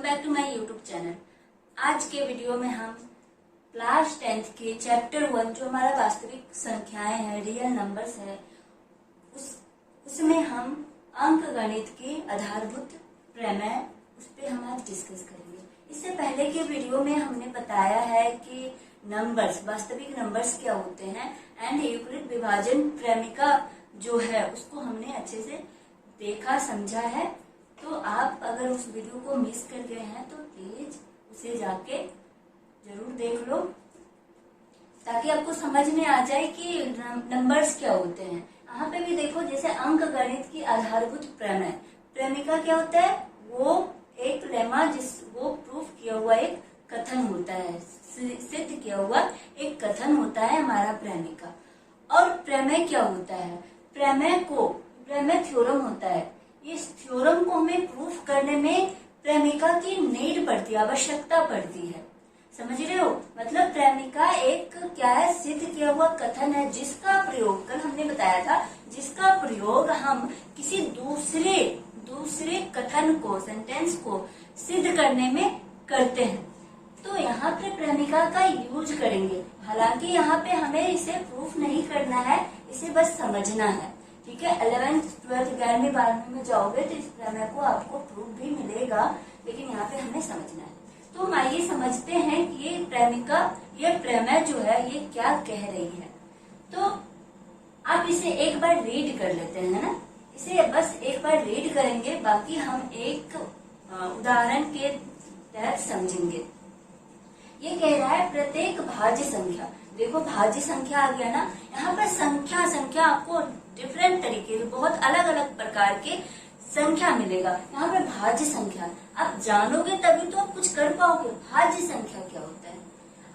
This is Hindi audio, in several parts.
Back to my YouTube channel. आज के वीडियो में हम क्लास 10th के चैप्टर 1 जो हमारा वास्तविक संख्याएं हैं, रियल नंबर्स है, उसमें हम अंक गणित के आधारभूत प्रमेय उस पर हम आज डिस्कस करेंगे। इससे पहले के वीडियो में हमने बताया है कि नंबर्स, वास्तविक नंबर्स क्या होते हैं एंड यूक्लिड विभाजन प्रमेय जो है उसको हमने अच्छे से देखा समझा है। तो आप अगर उस वीडियो को मिस कर गए हैं तो प्लीज उसे जाके जरूर देख लो ताकि आपको समझ में आ जाए कि नंबर्स क्या होते हैं। यहाँ पे भी देखो, जैसे अंक गणित की आधारभूत प्रमेय, प्रमेय क्या होता है? वो एक लेमा वो प्रूफ किया हुआ एक कथन होता है, सिद्ध किया हुआ एक कथन होता है हमारा प्रमेय। और प्रमेय क्या होता है? प्रमेय थ्योरम होता है। इस थ्योरम को हमें प्रूफ करने में प्रमेय की नीड पड़ती है, आवश्यकता पड़ती है। समझ रहे हो? मतलब प्रमेय एक क्या है? सिद्ध किया हुआ कथन है जिसका प्रयोग, कल हमने बताया था, जिसका प्रयोग हम किसी दूसरे कथन को, सेंटेंस को सिद्ध करने में करते हैं। तो यहाँ पे प्रमेय का यूज करेंगे। हालांकि यहाँ पे हमें इसे प्रूफ नहीं करना है, इसे बस समझना है। ठीक है, 11th 12th 11वीं 12वीं में जाओगे तो इस प्रमेय को आपको प्रूफ भी मिलेगा, लेकिन यहाँ पे हमें समझना है। तो हम आइए समझते हैं कि ये प्रमेय जो है ये क्या कह रही है। तो आप इसे एक बार रीड कर लेते हैं ना, इसे बस एक बार रीड करेंगे, बाकी हम एक उदाहरण के तहत समझेंगे। ये कह रहा है प्रत्येक भाज्य संख्या, देखो भाज्य संख्या आ गया ना, यहाँ पर संख्या आपको डिफरेंट तरीके से, बहुत अलग अलग प्रकार के संख्या मिलेगा। यहाँ पर भाज्य संख्या आप जानोगे तभी तो आप कुछ कर पाओगे। भाज्य संख्या क्या होता है?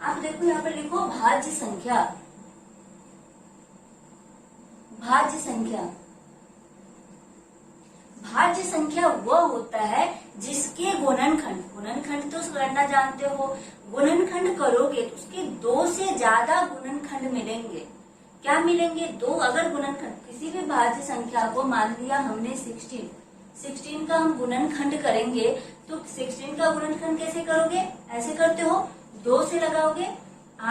आप देखो यहाँ पर लिखो भाज्य संख्या। भाज्य संख्या वह होता है जिसके गुणनखंड तो करना जानते हो, गुणनखंड करोगे तो उसके 2 से ज्यादा गुणनखंड मिलेंगे। क्या मिलेंगे? 2 अगर गुणनखंड, किसी भी भाज्य संख्या को, मान लिया हमने 16 का हम गुणनखंड करेंगे तो 16 का गुणनखंड कैसे करोगे? ऐसे करते हो, 2 से लगाओगे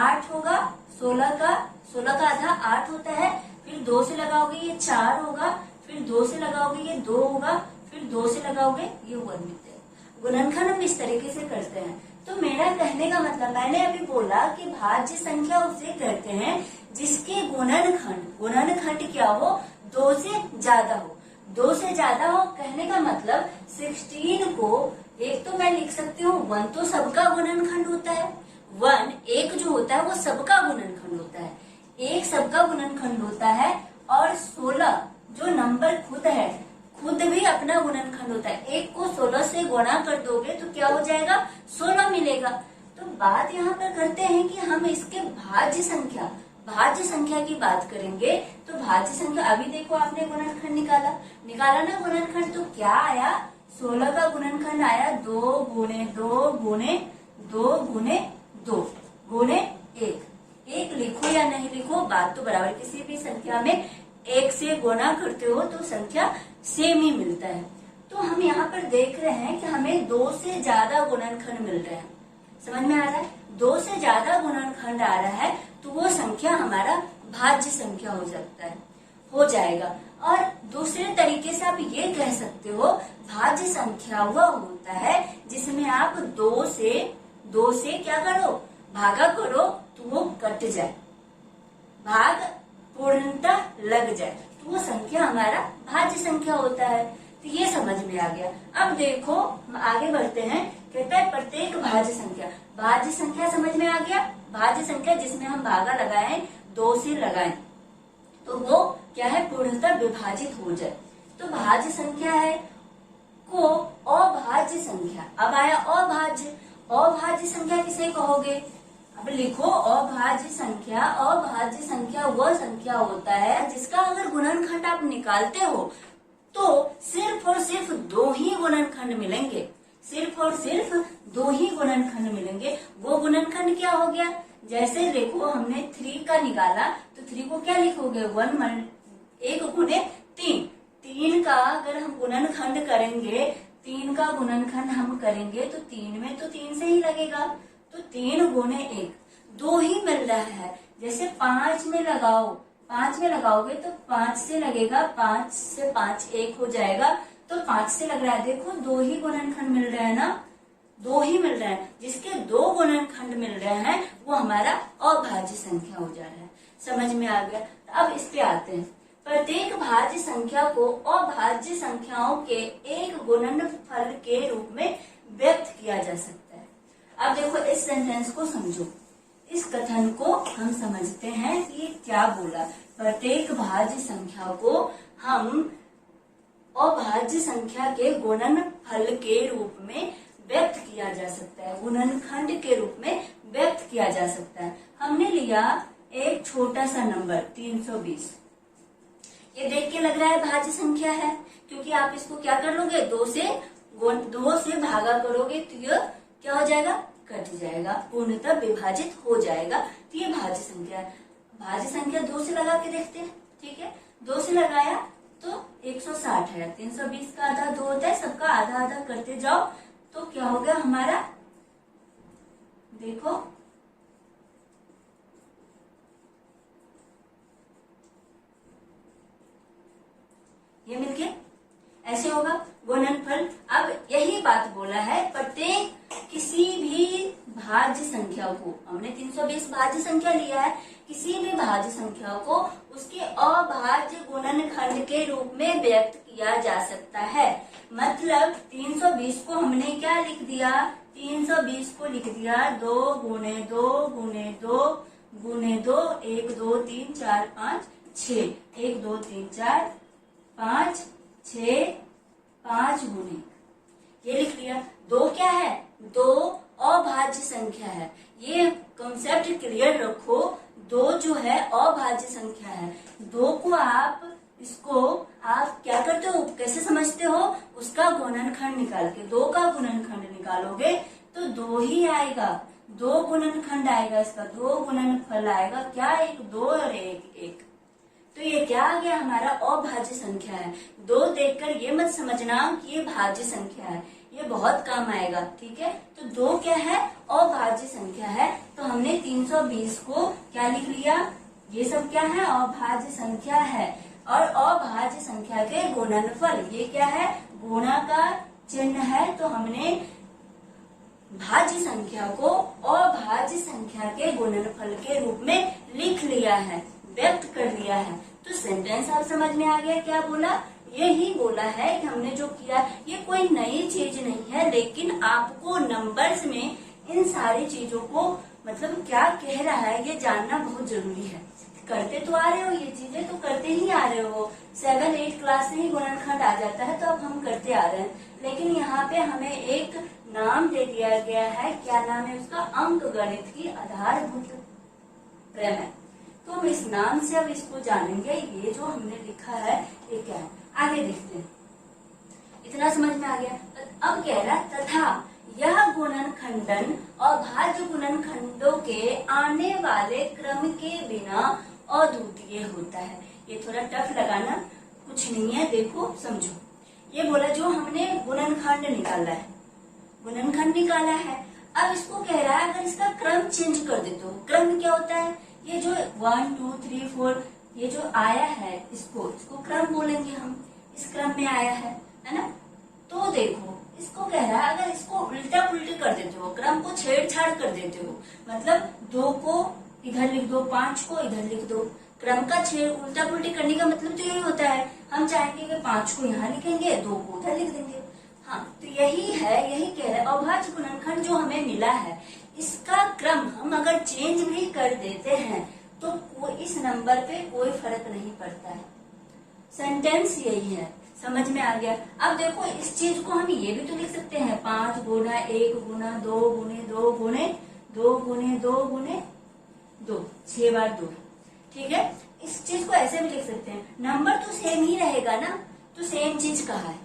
8 होगा, 16 का आधा 8 होता है, फिर 2 से लगाओगे ये 4 होगा, फिर 2 से लगाओगे ये 2 होगा, फिर 2 से लगाओगे ये 1 मिलते हैं। गुणनखंड हम इस तरीके से करते हैं। तो मेरा कहने का मतलब, मैंने अभी बोला कि भाज्य संख्या उसे कहते हैं जिसके गुणनखंड क्या हो? 2 से ज्यादा हो। 2 से ज्यादा हो कहने का मतलब 16 को एक तो मैं लिख सकती हूँ 1 तो सबका गुणनखंड होता है, 1 जो होता है वो सबका गुणनखंड होता है, 1 सबका गुणनखंड होता है, और 16 जो नंबर खुद भी अपना गुणनखंड होता है। 1 को 16 से गुणा कर दोगे तो क्या हो जाएगा? 16 मिलेगा। तो बात यहाँ पर करते हैं कि हम इसके भाज्य संख्या की बात करेंगे। तो भाज्य संख्या, अभी देखो आपने गुणनखंड निकाला ना गुणनखंड, तो क्या आया? 16 का गुणनखंड आया 2 गुणे 2 गुणे 2 गुणे 2 गुणे 1। 1 लिखो या नहीं लिखो, बात तो बराबर। किसी भी संख्या में 1 से गुणा करते हो तो संख्या सेम ही मिलता है। तो हम यहाँ पर देख रहे हैं कि हमें 2 से ज्यादा गुणनखंड मिल रहे हैं। समझ में आ रहा है? 2 से ज्यादा गुणनखंड आ रहा है तो वो संख्या हमारा भाज्य संख्या हो जाएगा। और दूसरे तरीके से आप ये कह सकते हो, भाज्य संख्या वह होता है जिसमें आप 2 से क्या करो? भागा करो तो वो कट जाए, भाग पूर्णतः लग जाए, तो वो संख्या हमारा भाज्य संख्या होता है। तो ये समझ में आ गया। अब देखो हम आगे बढ़ते हैं। कहता है प्रत्येक भाज्य संख्या समझ में आ गया। भाज्य संख्या जिसमें हम भागा लगाएं, 2 से लगाएं तो वो क्या है? पूर्णतः विभाजित हो जाए। तो भाज्य संख्या है को अभाज्य संख्या। अब आया अभाज्य संख्या किसे कहोगे? अब लिखो अभाज्य संख्या वह संख्या होता है जिसका अगर गुणनखंड आप निकालते हो तो सिर्फ और सिर्फ 2 ही गुणनखंड मिलेंगे, वो गुणनखंड क्या हो गया? जैसे देखो हमने 3 का निकाला तो 3 को क्या लिखोगे? 1 गुणे 3 का अगर हम गुणनखंड करेंगे 3 का गुणनखंड हम करेंगे तो 3 में तो 3 से ही लगेगा, तो 3 गुणे 1, 2 ही मिल रहा है। जैसे 5 में लगाओ, 5 में लगाओगे तो 5 से लगेगा, 5 से 5 1 हो जाएगा, तो 5 से लग रहा है। देखो 2 ही गुणनखंड मिल रहा है ना, 2 ही मिल रहा है। जिसके 2 गुणनखंड मिल रहे हैं वो हमारा अभाज्य संख्या हो जा रहा है। समझ में आ गया? अब इस पे आते हैं। प्रत्येक भाज्य संख्या को अभाज्य संख्याओं के एक गुणनफल के रूप में व्यक्त किया जा सकता है। अब देखो इस सेंटेंस को समझो, इस कथन को हम समझते हैं कि ये क्या बोला। प्रत्येक भाज्य संख्या को हम अभाज्य संख्या के गुणनफल के रूप में व्यक्त किया जा सकता है, गुणनखंड के रूप में व्यक्त किया जा सकता है। हमने लिया एक छोटा सा नंबर 320, ये देख के लग रहा है भाज्य संख्या है, क्योंकि आप इसको क्या कर लोगे, 2 से भागा करोगे तो ये क्या हो जाएगा, कट जाएगा, पूर्णतः विभाजित हो जाएगा, तो ये भाज्य संख्या है। भाज्य संख्या 2 से लगा के देखते हैं, ठीक है। 2 से लगाया तो 160 है, 320 का आधा 2 होता है, सबका आधा आधा करते जाओ तो क्या होगा हमारा, देखो ये मिलके ऐसे होगा गुणनफल। अब यही बात बोला है, प्रत्येक किसी भी भाज्य संख्या को, हमने 320 भाज्य संख्या लिया है, किसी भी भाज्य संख्या को उसके अभाज्य गुणनखंड के रूप में व्यक्त किया जा सकता है। मतलब 320 को हमने क्या लिख दिया, 320 को लिख दिया 2 गुणे 2 गुणे 2 गुणे 2, 1 2 3 4 5 6, 1 2 3 4 5 6 5 गुणे, ये लिख लिया। 2 क्या है, 2 अभाज्य संख्या है, ये कॉन्सेप्ट क्लियर रखो। 2 जो है अभाज्य संख्या है। 2 को आप क्या करते हो, कैसे समझते हो, उसका गुणनखंड निकाल के, 2 का गुणनखंड निकालोगे तो 2 ही आएगा, 2 गुणनखंड आएगा, इसका 2 गुणनफल आएगा, क्या 1 2 और 1 1, तो ये क्या आ गया, हमारा अभाज्य संख्या है। 2 देखकर ये मत समझना कि ये भाज्य संख्या है, ये बहुत काम आएगा, ठीक है। तो 2 क्या है, अभाज्य संख्या है, तो हमने 320 को क्या लिख लिया, ये सब क्या है, अभाज्य संख्या है। और अभाज्य संख्या के गुणनफल, ये क्या है, गुणा का चिन्ह है, तो हमने भाज्य संख्या को अभाज्य संख्या के गुणनफल के रूप में लिख लिया है, व्यक्त कर लिया है। तो सेंटेंस आप समझ में आ गया क्या बोला, यही बोला है कि हमने जो किया ये कोई नई चीज नहीं है, लेकिन आपको नंबर्स में इन सारी चीजों को मतलब क्या कह रहा है ये जानना बहुत जरूरी है। करते तो आ रहे हो, ये चीजें तो करते ही आ रहे हो, 7 8 क्लास से ही गुणनखंड आ जाता है, तो अब हम करते आ रहे हैं। लेकिन यहाँ पे हमें एक नाम दे दिया गया है, क्या नाम है उसका, अंक गणित की आधारभूत प्रमेय। तो हम इस नाम से अब इसको जानेंगे, ये जो हमने लिखा है ये क्या है, आगे देखते हैं। इतना समझ में आ गया। अब कह रहा तथा यह गुणनखंडन अभाज्य गुणनखंडों के आने वाले क्रम के बिना अद्वितीय होता है। ये थोड़ा टफ लगाना, कुछ नहीं है, देखो समझो। ये बोला जो हमने गुणनखंड निकाला है, गुणनखंड निकाला है, अब इसको कह रहा है अगर इसका क्रम चेंज कर दे तो क्रम क्या होता है, ये जो 1 2 3 4 ये जो आया है इसको क्रम बोलेंगे हम, इस क्रम में आया है ना। तो देखो इसको कह रहा है अगर इसको उल्टा पुल्टी कर देते हो, क्रम को छेड़छाड़ कर देते हो, मतलब 2 को इधर लिख दो, 5 को इधर लिख दो, क्रम का उल्टा पुल्टी करने का मतलब तो यही होता है, हम चाहेंगे कि 5 को यहाँ लिखेंगे, 2 को उधर लिख देंगे। हाँ, तो यही है, यही कह रहा है अभाज्य गुणनखंड जो हमें मिला है इसका क्रम हम अगर चेंज भी कर देते हैं तो इस नंबर पे कोई फर्क नहीं पड़ता है। सेंटेंस यही है, समझ में आ गया। अब देखो इस चीज को हम ये भी तो लिख सकते हैं, 5 गुना 1 गुना 2 गुने 2 गुने 2 गुने 2 गुने 2, 6 बार 2, ठीक है। इस चीज को ऐसे भी लिख सकते हैं, नंबर तो सेम ही रहेगा ना, तो सेम चीज कहा है,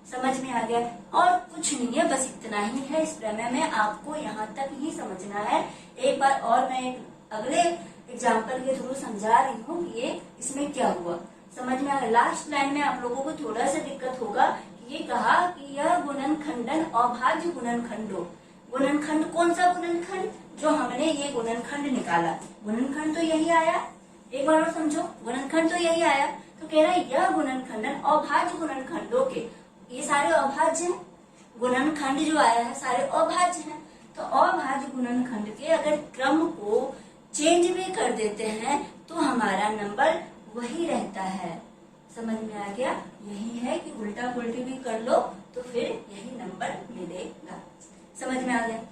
समझ में आ गया। और कुछ नहीं है, बस इतना ही है इस प्रमेय में, आपको यहाँ तक ही समझना है। एक बार और मैं अगले एग्जाम्पल के थ्रू समझा रही हूँ कि ये इसमें क्या हुआ, समझ में आ गया। लास्ट लाइन में आप लोगों को थोड़ा सा दिक्कत होगा ये कहा कि यह गुणनखंडन अभाज्य गुणनखंड हो। गुणनखंड कौन सा गुणनखंड? जो हमने ये गुणनखंड निकाला, गुणनखंड तो यही आया। एक बार और समझो, गुणनखंड तो यही आया। तो कह रहा है यह गुणनखंडन अभाज्य गुणनखंडों के, ये सारे अभाज्य हैं, गुणनखंड जो आया है सारे अभाज्य हैं। तो अभाज्य गुणनखंड के अगर क्रम को चेंज भी कर देते हैं तो हमारा नंबर वही रहता है। समझ में आ गया? यही है कि उल्टा पुल्टी भी कर लो तो फिर यही नंबर मिलेगा। समझ में आ गया?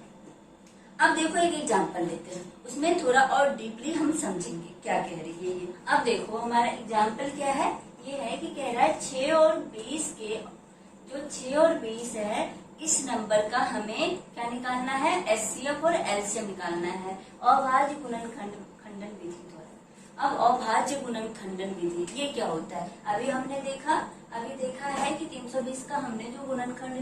अब देखो एक एग्जाम्पल लेते हैं, उसमें थोड़ा और डीपली हम समझेंगे क्या कह रही है ये। अब देखो हमारा एग्जाम्पल क्या है, ये है कि कह रहा है 6 और 20 के, जो 6 और 20 है इस नंबर का हमें क्या निकालना है? एचसीएफ और एलसीएम निकालना है अभाज्य गुणनखंडन विधि द्वारा। अब अभाज्य गुणनखंडन विधि ये क्या होता है? अभी हमने देखा है कि 320 का हमने जो गुणनखंड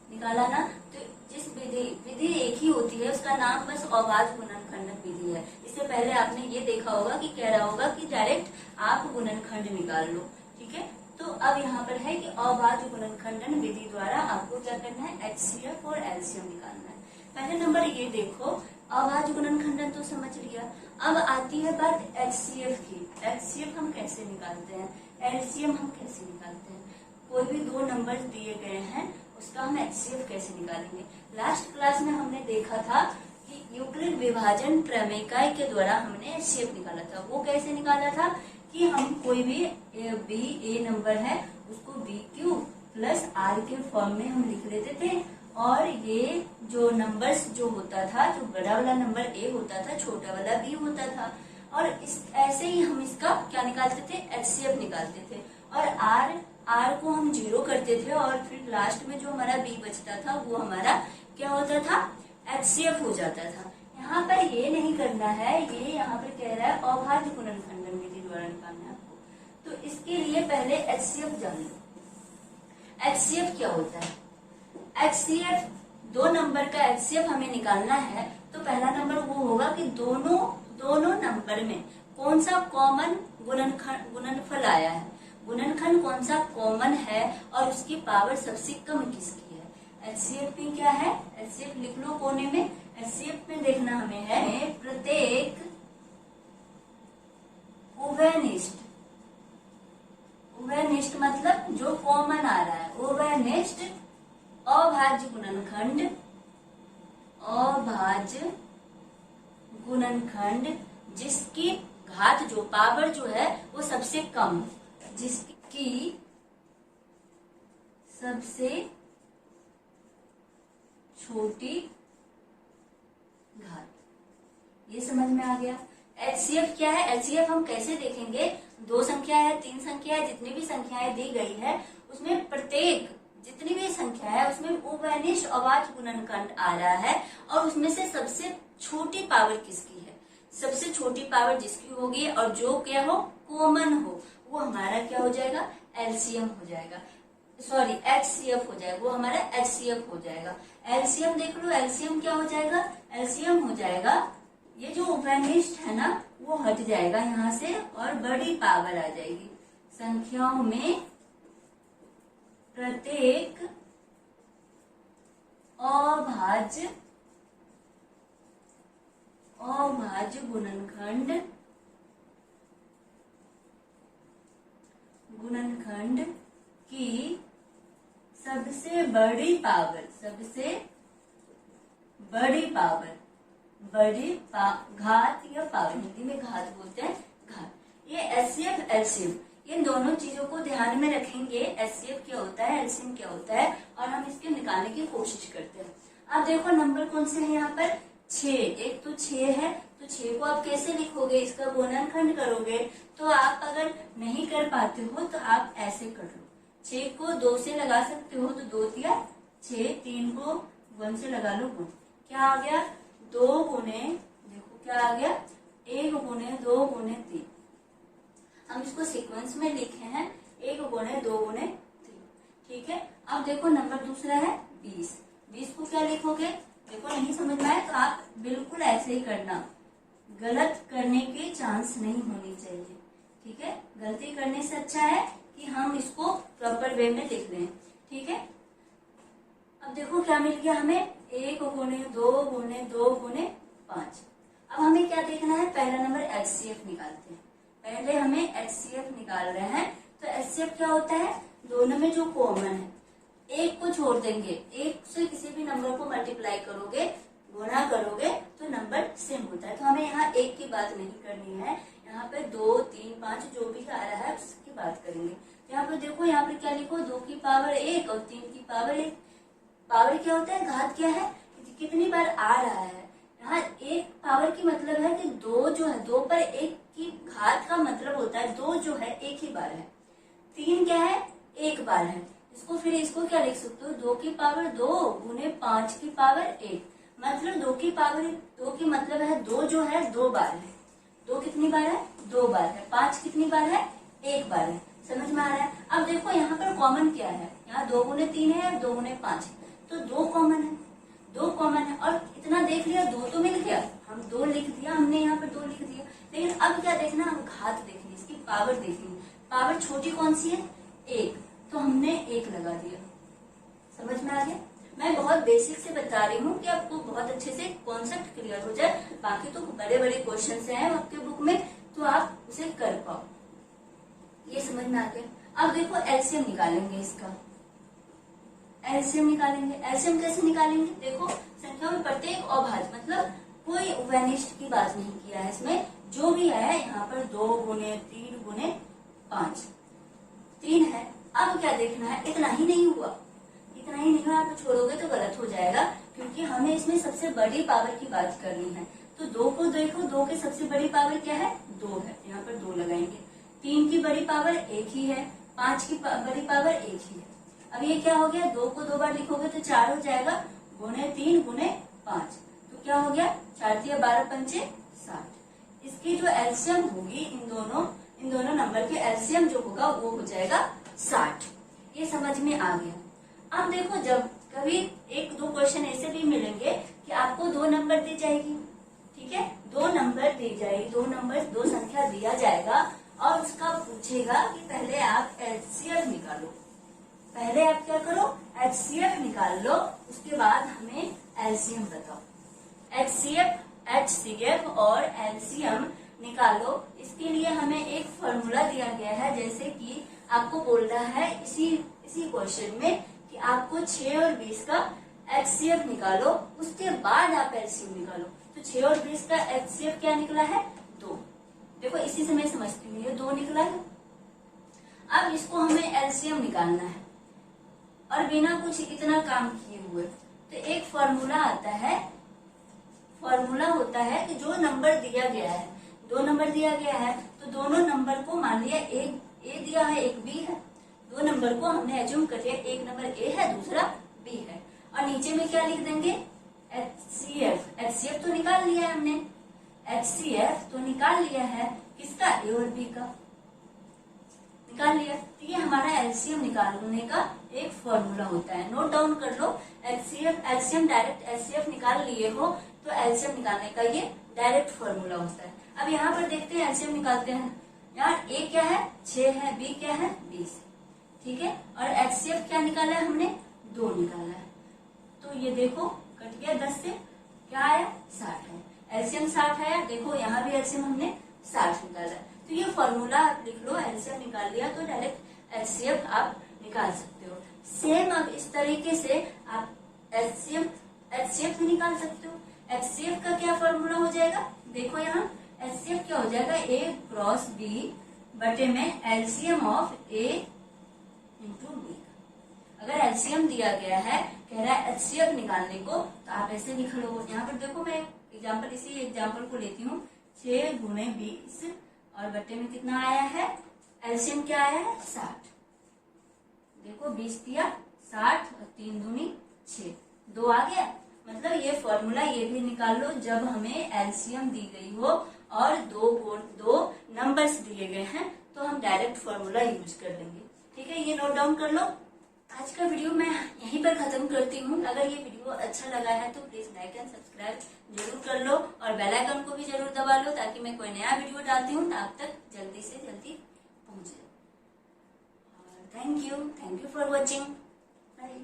निकाला ना, तो जिस विधि एक ही होती है उसका नाम बस अभाज्य गुणनखंडन विधि है। इससे पहले आपने ये देखा होगा कि कह रहा होगा कि डायरेक्ट आप गुणनखंड निकाल लो, ठीक है। तो अब यहाँ पर है कि अभाज्य गुणनखंडन विधि द्वारा आपको क्या करना है? एचसीएफ और एलसीएम निकालना है। पहले नंबर ये देखो, अभाज्य गुणनखंडन तो समझ लिया। अब आती है बात एचसीएफ की। एचसीएफ हम कैसे निकालते हैं, एलसीएम हम कैसे निकालते हैं? कोई भी दो नंबर दिए गए हैं उसका हम एचसीएफ कैसे निकालेंगे? लास्ट क्लास में हमने देखा था कि यूक्लिड विभाजन प्रमेय के द्वारा हमने एचसीएफ निकाला था। वो कैसे निकाला था कि हम कोई भी ए नंबर है उसको बी क्यू प्लस आर के फॉर्म में हम लिख लेते थे, और ये जो नंबर्स जो होता था, जो बड़ा वाला नंबर ए होता था, छोटा वाला बी होता था, और ऐसे ही हम इसका क्या निकालते थे? एचसीएफ निकालते थे। और आर को हम 0 करते थे और फिर लास्ट में जो हमारा बी बचता था वो हमारा क्या होता था? एचसीएफ हो जाता था। यहाँ पर ये नहीं करना है, ये यहाँ पर कह रहा है अभाज्य गुणनखंडन विधि द्वारा निकालना है आपको। तो इसके लिए पहले एचसीएफ जान लो। एचसीएफ क्या होता है? एचसीएफ, दो नंबर का एचसीएफ हमें निकालना है तो पहला नंबर वो होगा कि दोनों नंबर में कौन सा कॉमन गुणनफल आया है, गुणनखंड कौन सा कॉमन है और उसकी पावर सबसे कम किसकी है। एचसीएफ में क्या है? एचसीएफ लिख लो कोने में। एचसीएफ में देखना हमें है प्रत्येक उभयनिष्ठ मतलब जो कॉमन आ रहा है, उभयनिष्ठ अभाज्य गुणनखंड जिसकी घात जो पावर जो है वो सबसे कम, जिसकी सबसे छोटी घात। ये समझ में आ गया? एचसीएफ क्या है? एचसीएफ हम कैसे देखेंगे? 2 संख्या है, 3 संख्या है, जितनी भी संख्याएं दी गई है उसमें प्रत्येक जितनी भी संख्या है उसमें उभयनिष्ठ अभाज्य गुणनखंड आ रहा है और उसमें से सबसे छोटी पावर किसकी है? सबसे छोटी पावर जिसकी होगी और जो क्या हो? कॉमन हो, वो हमारा क्या हो जाएगा? एलसीएम हो जाएगा, सॉरी एचसीएफ हो जाएगा, वो हमारा एचसीएफ हो जाएगा। एलसीएम देख लो, एलसीएम क्या हो जाएगा? एलसीएम हो जाएगा ये जो उभयनिष्ठ है ना वो हट जाएगा यहाँ से और बड़ी पावर आ जाएगी। संख्याओं में प्रत्येक अभाज्य गुणनखंड की सबसे बड़ी घात या पावर, हिंदी में घात बोलते हैं, घात। ये एचसीएफ एलसीएम इन दोनों चीजों को ध्यान में रखेंगे। एचसीएफ क्या होता है, एलसीएम क्या होता है, और हम इसके निकालने की कोशिश करते हैं। अब देखो नंबर कौन से हैं यहाँ पर? 6। एक तो 6 है, तो 6 को आप कैसे लिखोगे? इसका गुणनखंड करोगे। तो आप अगर नहीं कर पाते हो तो आप ऐसे कर लो, 6 को 2 से लगा सकते हो तो 2 दिया 6, 3 को 1 से लगा लो 1, क्या आ गया? 2 गुने, देखो क्या आ गया? 1 गुने 2 गुने 3। हम इसको सीक्वेंस में लिखे हैं 1 गुने 2 गुने 3, ठीक है। अब देखो नंबर दूसरा है 20। 20 को क्या लिखोगे? देखो नहीं समझ में आए तो आप बिल्कुल ऐसे ही करना, गलत करने के चांस नहीं होनी चाहिए, ठीक है। गलती करने से अच्छा है कि हम इसको प्रॉपर वे में लिख रहे हैं। ठीक है, अब देखो क्या मिल गया हमें, 1 गुणे 2 गुणे 2 गुणे 5। अब हमें क्या देखना है, पहला नंबर एचसीएफ निकालते हैं। पहले हमें एचसीएफ निकाल रहे हैं। तो एचसीएफ क्या होता है, दोनों में जो कॉमन है, एक को छोड़ देंगे, एक से किसी भी नंबर को मल्टीप्लाई करोगे, गुणा करोगे तो नंबर सेम होता है। तो हमें यहाँ एक की बात नहीं करनी है, यहाँ पे 2, 3, 5 जो भी आ रहा है उसकी बात करेंगे। यहाँ पे देखो, यहाँ पे क्या लिखो, 2 की पावर 1 और 3 की पावर 1। पावर क्या होता है, घात क्या है, कितनी बार आ रहा है। यहाँ एक पावर की मतलब है कि 2 जो है, 2 पर 1 की घात का मतलब होता है 2 जो है एक ही बार है। 3 क्या है, एक बार है। इसको क्या लिख सकते हो, 2 की पावर 2 गुने 5 की पावर 1। मतलब 2 की पावर 2 की मतलब है 2 जो है 2 बार है। 2 कितनी बार है, 2 बार है। 5 कितनी बार है, 1 बार है। समझ में आ रहा है। अब देखो यहाँ पर कॉमन क्या है, यहाँ 2 गुने 3 है, 2 गुने 5, तो 2 कॉमन है, 2 कॉमन है। और इतना देख लिया, 2 तो मिल गया, हम 2 लिख दिया, हमने यहाँ पर 2 लिख दिया। लेकिन अब क्या देखना, हम घात देखनी, इसकी पावर देखनी। पावर छोटी कौन सी है, 1, तो हमने 1 लगा दिया। समझ में आ गया। मैं बहुत बेसिक से बता रही हूँ कि आपको बहुत अच्छे से कॉन्सेप्ट क्लियर हो जाए। बाकी तो बड़े बड़े क्वेश्चन हैं आपके बुक में, तो आप उसे कर पाओ। ये समझ में आ गया। अब देखो एलसीएम निकालेंगे, इसका एलसीएम निकालेंगे। एलसीएम कैसे निकालेंगे, देखो संख्या में प्रत्येक अभाज्य, मतलब कोई वेनिस्ट की बात नहीं किया है इसमें। जो भी है यहाँ पर 2 गुने 3 गुने 5, 3 है। अब क्या देखना है, इतना ही नहीं हुआ, इतना ही नहीं हुआ, आप छोड़ोगे तो गलत हो जाएगा, क्योंकि हमें इसमें सबसे बड़ी पावर की बात करनी है। तो 2 को देखो, 2 की सबसे बड़ी पावर क्या है, 2 है, यहाँ पर 2 लगाएंगे। 3 की बड़ी पावर 1 ही है, 5 की बड़ी पावर 1 ही है। अब ये क्या हो गया, 2 को 2 बार लिखोगे तो 4 हो जाएगा, गुने 3 गुने 5, तो क्या हो गया, 4 × 12 = 60। इसकी जो एलसीएम होगी, इन दोनों नंबर के एलसीएम जो होगा वो हो जाएगा 60। ये समझ में आ गया। अब देखो, जब कभी 1-2 क्वेश्चन ऐसे भी मिलेंगे कि आपको 2 नंबर दी जाएगी, ठीक है, 2 नंबर दी जाएगी, 2 संख्या दिया जाएगा और उसका पूछेगा कि पहले आप एचसीएफ निकालो। पहले आप क्या करो, एचसीएफ निकाल लो, उसके बाद हमें एलसीएम बताओ। एचसीएफ और एलसीएम निकालो। इसके लिए हमें एक फॉर्मूला दिया गया है, जैसे कि आपको बोल रहा है इसी क्वेश्चन में कि आपको 6 और 20 का एचसीएफ निकालो, उसके बाद आप एलसीएम निकालो। तो 6 और 20 का एचसीएफ क्या निकला है, 2। देखो इसी से मैं समझती हूँ, ये 2 निकला है। अब इसको हमें एलसीएम निकालना है और बिना कुछ इतना काम किए हुए। तो एक फॉर्मूला आता है, फॉर्मूला होता है कि जो नंबर दिया गया है, 2 नंबर दिया गया है, तो दोनों नंबर को मान लिया, एक ए दिया है, एक बी है। 2 नंबर को हमने एज्यूम कर लिया, एक नंबर ए है, दूसरा बी है, और नीचे में क्या लिख देंगे, एचसीएफ। एचसीएफ तो निकाल लिया है हमने, एचसीएफ तो निकाल लिया है, किसका, ए और बी का निकाल लिया। तो ये हमारा एलसीएम निकालने का एक फॉर्मूला होता है, नोट डाउन कर लो। एलसीएम डायरेक्ट एचसीएफ निकाल लिए हो तो एलसीएम निकालने का ये डायरेक्ट फॉर्मूला होता है। अब यहाँ पर देखते हैं एलसीएम निकालते हैं। यार ए क्या है, 6 है, बी क्या है, 20, ठीक है, और एचसीएफ क्या निकाला है हमने, 2 निकाला है। तो ये देखो कट गया, 10 से क्या आया, 60 है। एलसीएम 60 आया। देखो यहाँ भी एलसीएम हमने 60 निकाला है। तो ये फॉर्मूला आप लिख लो, एलसीएम निकाल लिया तो डायरेक्ट एचसीएफ आप निकाल सकते हो। सेम अब इस तरीके से आप एचसीएफ भी निकाल सकते हो। एचसीएफ का क्या फॉर्मूला हो जाएगा, देखो यहाँ एचसीएफ क्या हो जाएगा, ए क्रॉस बी बटे में LCM of A into B. अगर एलसीएम दिया गया है, कह रहा है एचसीएफ निकालने को, तो आप ऐसे लिख लो। यहाँ पर देखो मैं इसी एग्जाम्पल को लेती हूँ, 6 गुणे 20 और बटे में कितना आया है, एलसीएम क्या आया है, 60। देखो 20 दिया, 60 और 3 दूनी 6, 2 आ गया। मतलब ये फॉर्मूला ये भी निकाल लो, जब हमें एलसीएम दी गई हो और 2 नंबर्स दिए गए हैं, तो हम डायरेक्ट फॉर्मूला यूज कर लेंगे। ठीक है, ये नोट डाउन कर लो। आज का वीडियो मैं यहीं पर खत्म करती हूँ। अगर ये वीडियो अच्छा लगा है तो प्लीज लाइक एंड सब्सक्राइब जरूर कर लो और बेल आइकन को भी जरूर दबा लो, ताकि मैं कोई नया वीडियो डालती हूँ तो आप तक जल्दी से जल्दी पहुंच जाए। Thank you for watching. Bye.